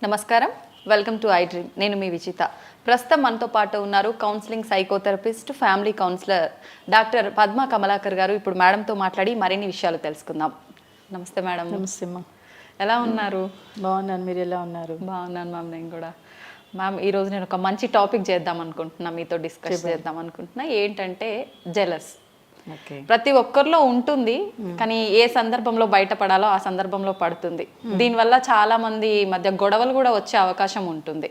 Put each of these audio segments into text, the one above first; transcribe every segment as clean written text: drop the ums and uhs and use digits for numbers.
నమస్కారం, welcome to I dream. నేను మీ విజిత. ప్రస్తుతం మనతో పాటు ఉన్నారు counselling psychotherapist, family counsellor doctor Padma Kamalakar గారు. ఇప్పుడు మేడంతో మాట్లాడి మరిన్ని విషయాలు తెలుసుకుందాం. నమస్తే మేడం. నమస్తే అమ్మా. ఎలా ఉన్నారు? బాగున్నాను, మీరు ఎలా ఉన్నారు? బాగున్నాను మ్యామ్. నేను కూడా మ్యామ్, ఈరోజు నేను ఒక మంచి టాపిక్ చేద్దాం అనుకుంటున్నా, మీతో డిస్కస్ చేద్దాం అనుకుంటున్నా. ఏంటంటే జెలస్. ప్రతి ఒక్కరిలో ఉంటుంది, కానీ ఏ సందర్భంలో బయటపడాలో ఆ సందర్భంలో పడుతుంది. దీనివల్ల చాలా మంది మధ్య గొడవలు కూడా వచ్చే అవకాశం ఉంటుంది.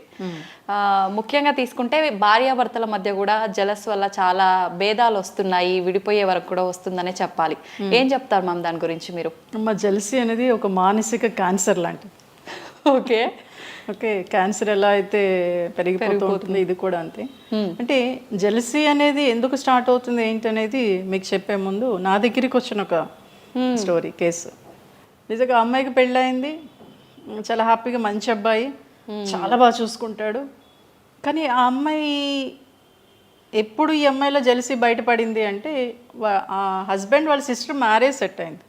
ముఖ్యంగా తీసుకుంటే భార్యాభర్తల మధ్య కూడా జెలస్ వల్ల చాలా భేదాలు వస్తున్నాయి, విడిపోయే వరకు కూడా వస్తుందనే చెప్పాలి. ఏం చెప్తారు మ్యామ్ దాని గురించి మీరు? జెలసీ అనేది ఒక మానసిక క్యాన్సర్ లాంటిది. ఓకే ఓకే, క్యాన్సర్ ఎలా అయితే పెరిగిపోతూ ఉంటుంది, ఇది కూడా అంతే. అంటే జెలసీ అనేది ఎందుకు స్టార్ట్ అవుతుంది ఏంటనేది మీకు చెప్పే ముందు నా దగ్గరికి వచ్చిన ఒక స్టోరీ కేసు. నిజంగా అమ్మాయికి పెళ్ళయింది, చాలా హ్యాపీగా, మంచి అబ్బాయి, చాలా బాగా చూసుకుంటాడు. కానీ ఆ అమ్మాయి ఎప్పుడు ఈ అమ్మాయిలో జెలసీ బయటపడింది అంటే ఆ హస్బెండ్ వాళ్ళ సిస్టర్ మ్యారేజ్ సెట్ అయింది.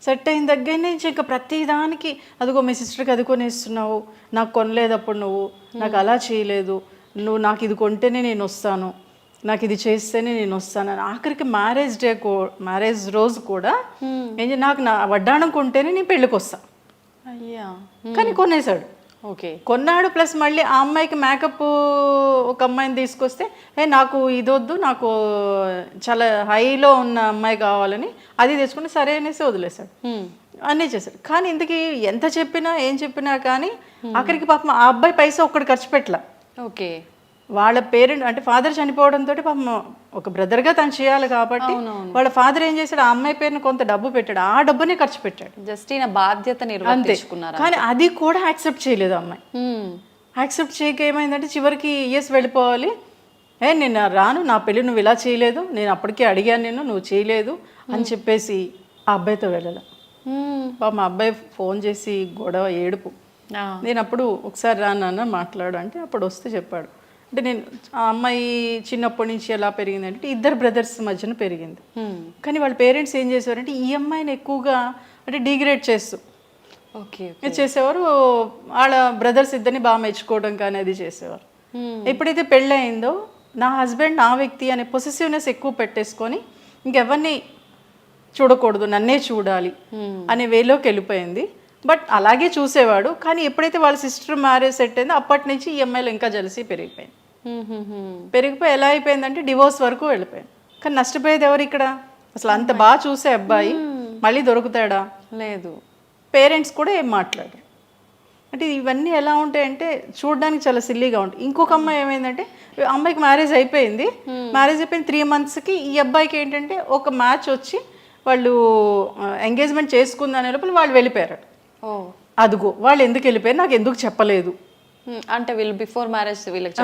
సెట్ అయిన దగ్గర నుంచి ఇంకా ప్రతిదానికి అదిగో మీ సిస్టర్కి అది కొనేస్తున్నావు, నాకు కొనలేదు అప్పుడు, నువ్వు నాకు అలా చేయలేదు, నువ్వు నాకు ఇది కొంటేనే నేను వస్తాను, నాకు ఇది చేస్తేనే నేను వస్తాను అని. ఆఖరికి మ్యారేజ్ రోజు కూడా నాకు నా వడ్డాణం కొంటేనే నేను పెళ్ళికి వస్తాను అయ్యా, కానీ కొనేసాడు. ఓకే, కొన్నాడు. ప్లస్ మళ్ళీ ఆ అమ్మాయికి మేకప్ ఒక అమ్మాయిని తీసుకొస్తే నాకు ఇది వద్దు, నాకు చాలా హైలో ఉన్న అమ్మాయి కావాలని అది తెచ్చుకుని సరే అనేసి వదిలేశాడు, అన్నీ చేశాడు. కానీ ఇంతకీ ఎంత చెప్పినా ఏం చెప్పినా కానీ ఆఖరికి పాపం ఆ అబ్బాయి పైసా ఒక్కటి ఖర్చు పెట్టలా. ఓకే, వాళ్ళ పేరెంట్ అంటే ఫాదర్ చనిపోవడంతో పాపం ఒక బ్రదర్గా తను చేయాలి కాబట్టి వాళ్ళ ఫాదర్ ఏం చేశాడు, ఆ అమ్మాయి పేరుని కొంత డబ్బు పెట్టాడు, ఆ డబ్బునే ఖర్చు పెట్టాడు. జస్ట్ ఈయన బాధ్యత నిర్వర్తించుకున్నారు. కానీ అది కూడా యాక్సెప్ట్ చేయలేదు అమ్మాయి. యాక్సెప్ట్ చేయక ఏమైందంటే చివరికి ఇయర్స్ వెళ్ళిపోవాలి, నేను రాను, నా పెళ్ళి నువ్వు ఇలా చేయలేదు, నేను అప్పటికే అడిగాను, నువ్వు చేయలేదు అని చెప్పేసి ఆ అబ్బాయితో వెళ్ళాలి. మా అబ్బాయి ఫోన్ చేసి గొడవ, ఏడుపు. నేను అప్పుడు ఒకసారి రానన్న మాట్లాడు అంటే అప్పుడు వస్తే చెప్పాడు. అంటే నేను ఆ అమ్మాయి చిన్నప్పటి నుంచి ఎలా పెరిగిందంటే ఇద్దరు బ్రదర్స్ మధ్యన పెరిగింది. కానీ వాళ్ళ పేరెంట్స్ ఏం చేసేవారంటే ఈ అమ్మాయిని ఎక్కువగా అంటే డిగ్రేడ్ చేస్తూ చేసేవారు. వాళ్ళ బ్రదర్స్ ఇద్దరిని బాగా మెచ్చుకోవడం కానీ అది చేసేవారు. ఎప్పుడైతే పెళ్ళయిందో నా హస్బెండ్ నా వ్యక్తి అనే పొసెసివ్నెస్ ఎక్కువ పెట్టేసుకొని ఇంకెవరిని చూడకూడదు, నన్నే చూడాలి అనే వేలోకి వెళ్ళిపోయింది. బట్ అలాగే చూసేవాడు. కానీ ఎప్పుడైతే వాళ్ళ సిస్టర్ మ్యారేజ్ సెట్ అయిందో అప్పటి నుంచి ఈ అమ్మాయిలో ఇంకా జెలసీ పెరిగిపోయింది. పెరిగిపోయి ఎలా అయిపోయిందంటే డివోర్స్ వరకు వెళ్ళిపోయింది. కానీ నష్టపోయేది ఎవరు ఇక్కడ? అసలు అంత బాగా చూసే అబ్బాయి మళ్ళీ దొరుకుతాడా? లేదు. పేరెంట్స్ కూడా ఏం మాట్లాడరు. అంటే ఇవన్నీ ఎలా ఉంటాయంటే చూడడానికి చాలా సిల్లీగా ఉంటాయి. ఇంకొక అమ్మాయి ఏమైందంటే అమ్మాయికి మ్యారేజ్ అయిపోయింది. మ్యారేజ్ అయిపోయిన 3 monthsకి ఈ అబ్బాయికి ఏంటంటే ఒక మ్యాచ్ వచ్చి వాళ్ళు ఎంగేజ్మెంట్ చేసుకుందనే లోపల వాళ్ళు వెళ్ళిపోయారు. అదిగో వాళ్ళు ఎందుకు వెళ్ళిపోయారు, నాకు ఎందుకు చెప్పలేదు అంటే వీళ్ళు బిఫోర్ మ్యారేజ్ వీళ్ళకి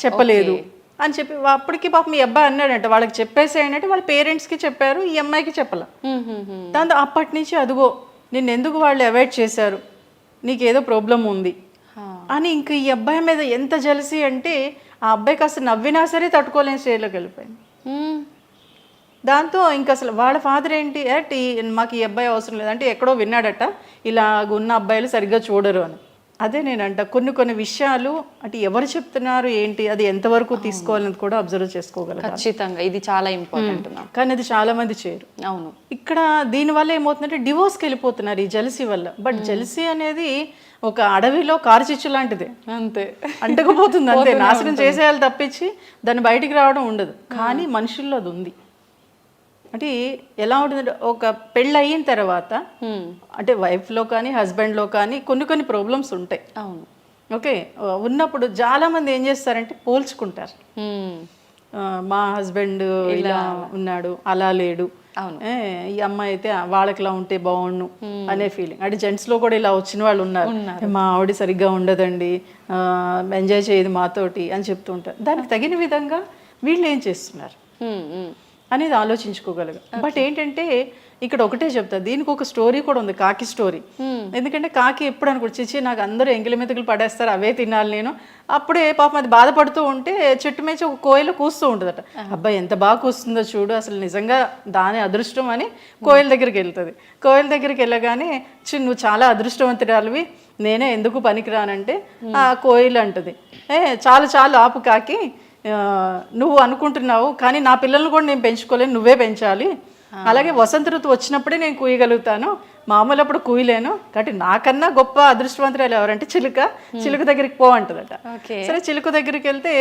చెప్పలేదు అని చెప్పి అప్పటికి పాపం మీ అబ్బాయి అన్నాడంట వాళ్ళకి చెప్పేసేయంటే వాళ్ళ పేరెంట్స్కి చెప్పారు, ఈ అమ్మాయికి చెప్పాల. దాంతో అప్పటి నుంచి అదిగో నిన్ను ఎందుకు వాళ్ళు అవాయిడ్ చేశారు, నీకేదో ప్రాబ్లం ఉంది అని ఇంక ఈ అబ్బాయి మీద ఎంత జెలసీ అంటే ఆ అబ్బాయికి అసలు నవ్వినా సరే తట్టుకోలేని స్టేజ్లోకి వెళ్ళిపోయింది. దాంతో ఇంక అసలు వాళ్ళ ఫాదర్ ఏంటి మాకు ఈ అబ్బాయి అవసరం లేదంటే ఎక్కడో విన్నాడట ఇలాగ ఉన్న అబ్బాయిలు సరిగ్గా చూడరు అని. అదే నేనంట కొన్ని విషయాలు అంటే ఎవరు చెప్తున్నారు ఏంటి అది ఎంతవరకు తీసుకోవాలని కూడా అబ్జర్వ్ చేసుకోగలరు. ఖచ్చితంగా ఇది చాలా ఇంపార్టెంట్. కానీ అది చాలా మంది చేయరు. అవును. ఇక్కడ దీనివల్ల ఏమవుతుందంటే డివోర్స్కి వెళ్ళిపోతున్నారు ఈ జెలసీ వల్ల. బట్ జెలసీ అనేది ఒక అడవిలో కారుచిచ్చు లాంటిదే, అంతే అంటకపోతుంది, అంతే నాశనం చేసేయాలి తప్పించి దాన్ని బయటికి రావడం ఉండదు. కానీ మనుషుల్లో అది ఉంది. అంటే ఎలా ఉంటుందంటే ఒక పెళ్ళి అయిన తర్వాత అంటే వైఫ్లో కానీ హస్బెండ్లో కానీ కొన్ని ప్రాబ్లమ్స్ ఉంటాయి. అవును. ఓకే, ఉన్నప్పుడు చాలా మంది ఏం చేస్తారంటే పోల్చుకుంటారు. మా హస్బెండ్ ఇలా ఉన్నాడు, అలా లేడు, ఈ అమ్మాయి అయితే వాళ్ళకిలా ఉంటే బాగుండు అనే ఫీలింగ్. అంటే జెంట్స్లో కూడా ఇలా వచ్చిన వాళ్ళు ఉన్నారు. మా ఆవిడ సరిగ్గా ఉండదండి, ఎంజాయ్ చేయదు మాతోటి అని చెప్తుంటారు. దానికి తగిన విధంగా వీళ్ళు ఏం చేస్తున్నారు అనేది ఆలోచించుకోగలరు. బట్ ఏంటంటే ఇక్కడ ఒకటే చెప్తా, దీనికి ఒక స్టోరీ కూడా ఉంది, కాకి స్టోరీ. ఎందుకంటే కాకి ఎప్పుడు అనుకోవచ్చు నాకు అందరూ ఎంగిలి మెతుకులు పడేస్తారు, అవే తినాలి నేను. అప్పుడే పాపం అది బాధపడుతూ ఉంటే చెట్టు మీద ఒక కోయిల కూస్తూ ఉంటుందట. అబ్బాయి ఎంత బాగా కూస్తుందో చూడు, అసలు నిజంగా దాని అదృష్టం అని కోయిల దగ్గరికి వెళ్తుంది. కోయిల దగ్గరికి వెళ్ళగానే నువ్వు చాలా అదృష్టవంతురాలివి, నేనే ఎందుకు పనికిరానంటే ఆ కోయిల్ అంటది, చాలు చాలు ఆపు కాకి, నువ్వు అనుకుంటున్నావు కానీ నా పిల్లల్ని కూడా నేను పెంచుకోలేను, నువ్వే పెంచాలి. అలాగే వసంత ఋతువు వచ్చినప్పుడే నేను కూయగలుగుతాను, మామూలు అప్పుడు కూయలేను. కాబట్టి నాకన్నా గొప్ప అదృష్టవంతురాలు ఎవరంటే చిలుక. చిలుక దగ్గరికి పో అంటదట. సరే చిలుక దగ్గరికి వెళ్తే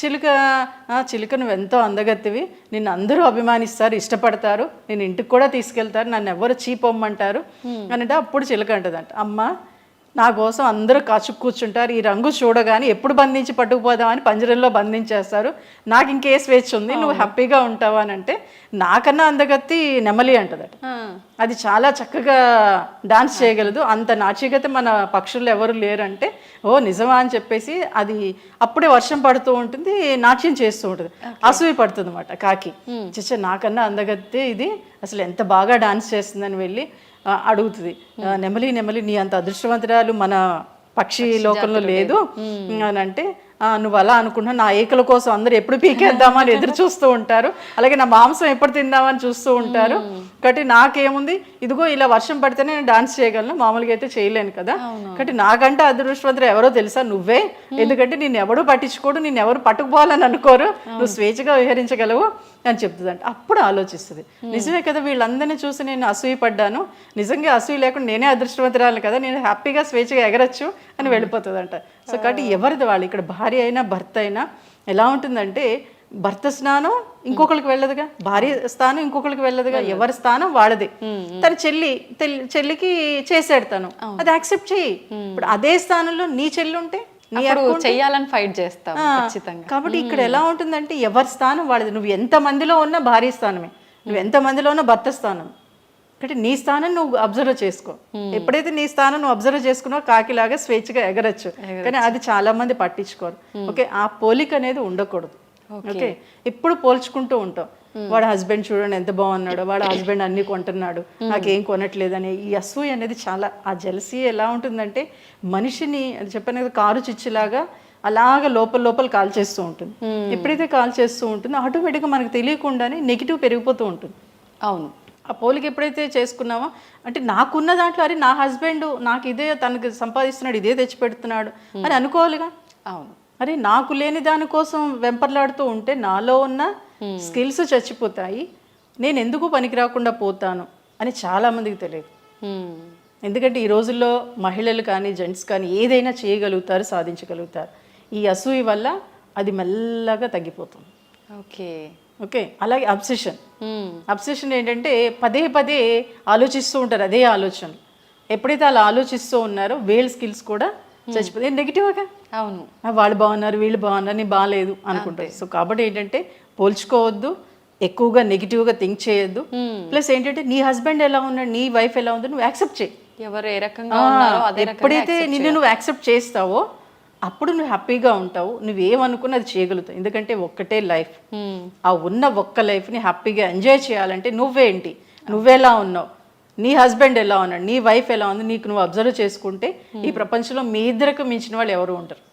చిలుక నువ్వు ఎంతో అందగత్తివి, నిన్ను అందరూ అభిమానిస్తారు, ఇష్టపడతారు, నేను ఇంటికి కూడా తీసుకెళ్తారు, నన్ను ఎవరు చీపొమ్మంటారు అని అంటే అప్పుడు చిలుక అంటదంట, అమ్మ నా కోసం అందరూ కాచు కూర్చుంటారు, ఈ రంగు చూడగానే ఎప్పుడు బంధించి పట్టుకుపోదామని పంజరంలో బంధించేస్తారు, నాకు ఇంకే స్వేచ్ఛ ఉంది, నువ్వు హ్యాపీగా ఉంటావా అని అంటే నాకన్నా అందగత్తి నెమలి అంటదట. అది చాలా చక్కగా డాన్స్ చేయగలదు, అంత నాట్యగత మన పక్షుల్లో ఎవరు లేరంటే ఓ నిజమా అని చెప్పేసి అది అప్పుడే వర్షం పడుతూ ఉంటుంది, నాట్యం చేస్తూ ఉంటుంది, అసూయ పడుతుంది అన్నమాట కాకి. చిచ్చ నాకన్నా అందగత్తే ఇది, అసలు ఎంత బాగా డాన్స్ చేస్తుందని వెళ్ళి అడుగుతుంది, నెమలి నెమలి నీ అంత అదృష్టవంతురాలు మన పక్షి లోకంలో లేదు అని అంటే, నువ్వు అలా అనుకుంటున్నా, నా ఏకల కోసం అందరూ ఎప్పుడు పీకేద్దామని ఎదురు చూస్తూ ఉంటారు, అలాగే నా మాంసం ఎప్పుడు తిందామని చూస్తూ ఉంటారు, కాబట్టి నాకేముంది ఇదిగో ఇలా వర్షం పడితేనే నేను డాన్స్ చేయగలను, మామూలుగా అయితే చేయలేను కదా, కాబట్టి నాకంటే అదృష్టవంతులు ఎవరో తెలుసా నువ్వే, ఎందుకంటే నిన్ను ఎవడూ పట్టించుకోడు, నిన్ను ఎవరు పట్టుకుపోవాలని అనుకోరు, నువ్వు స్వేచ్ఛగా విహరించగలవు అని చెప్తుందంట. అప్పుడు ఆలోచిస్తుంది, నిజమే కదా వీళ్ళందరినీ చూసి నేను అసూయ పడ్డాను, నిజంగా అసూయ లేకుండా నేనే అదృష్టవంతురాలు కదా, నేను హ్యాపీగా స్వేచ్ఛగా ఎగరచ్చు అని వెళ్ళిపోతుందంట. సో కాబట్టి ఎవరిది వాళ్ళు, ఇక్కడ భార్య అయినా భర్త అయినా ఎలా ఉంటుందంటే, భర్త స్నానం ఇంకొకరికి వెళ్ళదుగా, భార్య స్థానం ఇంకొకరికి వెళ్ళదుగా, ఎవరి స్థానం వాళ్ళది. తన చెల్లికి చేసాడు తను, అది యాక్సెప్ట్ చెయ్యి. ఇప్పుడు అదే స్థానంలో నీ చెల్లి ఉంటే చెయ్యాలని ఫైట్ చేస్తాం ఖచ్చితంగా. కాబట్టి ఇక్కడ ఎలా ఉంటుందంటే ఎవరి స్థానం వాళ్ళది, నువ్వు ఎంత మందిలో ఉన్నా భార్య స్థానమే, నువ్వు ఎంత మందిలో ఉన్నా భర్త స్థానం. కాబట్టి నీ స్థానం నువ్వు అబ్జర్వ్ చేసుకో, ఎప్పుడైతే నీ స్థానం నువ్వు అబ్జర్వ్ చేసుకున్నావు కాకిలాగా స్వేచ్ఛగా ఎగరచ్చు. కానీ అది చాలా మంది పట్టించుకోరు. ఓకే, ఆ పోలిక అనేది ఉండకూడదు. ఓకే, ఎప్పుడు పోల్చుకుంటూ ఉంటాం, వాడు హస్బెండ్ చూడండి ఎంత బాగున్నాడు, వాడు హస్బెండ్ అన్ని కొంటున్నాడు నాకేం కొనట్లేదని. ఈ అసూయ అనేది చాలా, ఆ జెలసీ ఎలా ఉంటుందంటే మనిషిని, అది చెప్పాను కదా కారు చిచ్చులాగా అలాగ లోపల లోపల కాల్ చేస్తూ ఉంటుంది. ఎప్పుడైతే కాల్ చేస్తూ ఉంటుందో ఆటోమేటిక్గా మనకు తెలియకుండానే నెగిటివ్ పెరిగిపోతూ ఉంటుంది. అవును, ఆ పోలిక ఎప్పుడైతే చేసుకున్నామో అంటే నాకున్న దాంట్లో అరే నా హస్బెండ్ నాకు ఇదే, తనకి సంపాదిస్తున్నాడు, ఇదే తెచ్చిపెడుతున్నాడు అని అనుకోవాలిగా. అవును, అరే నాకు లేని దానికోసం వెంపర్లాడుతూ ఉంటే నాలో ఉన్న స్కిల్స్ చచ్చిపోతాయి, నేను ఎందుకు పనికి రాకుండా పోతాను అని చాలామందికి తెలియదు. ఎందుకంటే ఈ రోజుల్లో మహిళలు కానీ జెంట్స్ కానీ ఏదైనా చేయగలుగుతారు, సాధించగలుగుతారు. ఈ అసూయ వల్ల అది మెల్లగా తగ్గిపోతుంది. ఓకే, అలాగే అబ్సెషన్ ఏంటంటే పదే పదే ఆలోచిస్తూ ఉంటారు అదే ఆలోచన. ఎప్పుడైతే అలా ఆలోచిస్తూ ఉన్నారో వీళ్ళ స్కిల్స్ కూడా చచ్చిపోతాయి, నెగిటివ్గా. అవును, వాళ్ళు బాగున్నారు వీళ్ళు బాగున్నారు నేను బాగాలేదు అనుకుంటారు. సో కాబట్టి ఏంటంటే పోల్చుకోవద్దు, ఎక్కువగా నెగిటివ్గా థింక్ చేయొద్దు. ప్లస్ ఏంటంటే నీ హస్బెండ్ ఎలా ఉన్నాడు, నీ వైఫ్ ఎలా ఉందో నువ్వు యాక్సెప్ట్ చేయి. ఎవరు ఏ రకంగా ఉన్నారో అదే రకంగా ఎప్పుడైతే నిన్ను నువ్వు యాక్సెప్ట్ చేస్తావో అప్పుడు నువ్వు హ్యాపీగా ఉంటావు, నువ్వేమనుకున్నా అది చేయగలుగుతావు. ఎందుకంటే ఒక్కటే లైఫ్, ఆ ఉన్న ఒక్క లైఫ్ని హ్యాపీగా ఎంజాయ్ చేయాలంటే నువ్వేంటి, నువ్వెలా ఉన్నావు, నీ హస్బెండ్ ఎలా ఉన్నాడు, నీ వైఫ్ ఎలా ఉంది, నీకు నువ్వు అబ్జర్వ్ చేసుకుంటే ఈ ప్రపంచంలో మీ ఇద్దరికి మించిన వాళ్ళు ఎవరు ఉంటారు.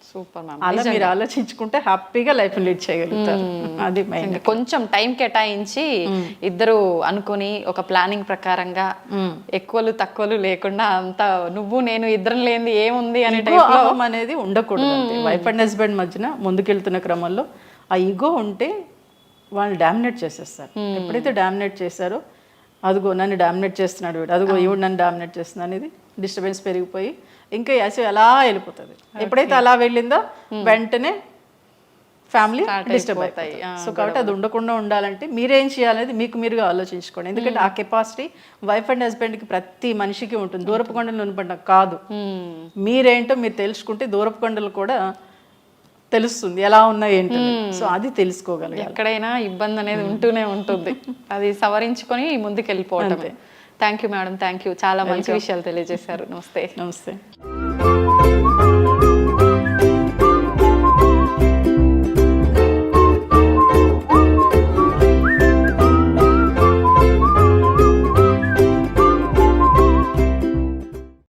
సూపర్ మ్యామ్, అలా మీరు ఆలోచించుకుంటే హ్యాపీగా లైఫ్ లీడ్ చేయగలుగుతారు. అది మెయిన్. కొంచెం టైం కేటాయించి ఇద్దరు అనుకుని ఒక ప్లానింగ్ ప్రకారంగా ఎక్కువలు తక్కువలు లేకుండా అంతా నువ్వు నేను ఇద్దరం లేనిది ఏముంది అనే టైప్లో అనేది ఉండకూడదు. వైఫ్ అండ్ హస్బెండ్ మధ్యన ముందుకెళ్తున్న క్రమంలో ఆ ఈగో ఉంటే వాళ్ళు డామినేట్ చేసేస్తారు. ఎప్పుడైతే డామినేట్ చేశారో అదిగో నన్ను డామినేట్ చేస్తున్నాడు వీడు, అదిగో ఈవిడ నన్ను డామినేట్ చేస్తుంది అనేది డిస్టర్బెన్స్ పెరిగిపోయి ఇంకా యాసి అలా వెళ్ళిపోతుంది. ఎప్పుడైతే అలా వెళ్ళిందో వెంటనే ఫ్యామిలీ డిస్టర్బ్ అవుతాయి. సో కాబట్టి అది ఉండకుండా ఉండాలంటే మీరేం చేయాలనేది మీకు మీరుగా ఆలోచించుకోండి. ఎందుకంటే ఆ కెపాసిటీ వైఫ్ అండ్ హస్బెండ్కి ప్రతి మనిషికి ఉంటుంది. దూరపు కొండలు నిలబడ్డం కాదు, మీరేంటో మీరు తెలుసుకుంటే దూరపు కొండలు కూడా తెలుస్తుంది ఎలా ఉన్నాయి ఏంటి. సో అది తెలుసుకోగలగాలి. ఎక్కడైనా ఇబ్బంది అనేది ఉంటూనే ఉంటుంది, అది సవరించుకొని ముందుకు వెళ్ళిపోవటమే. Thank you madam, thank you, చాలా మంచి విషయాలు తెలియజేశారు. నమస్తే.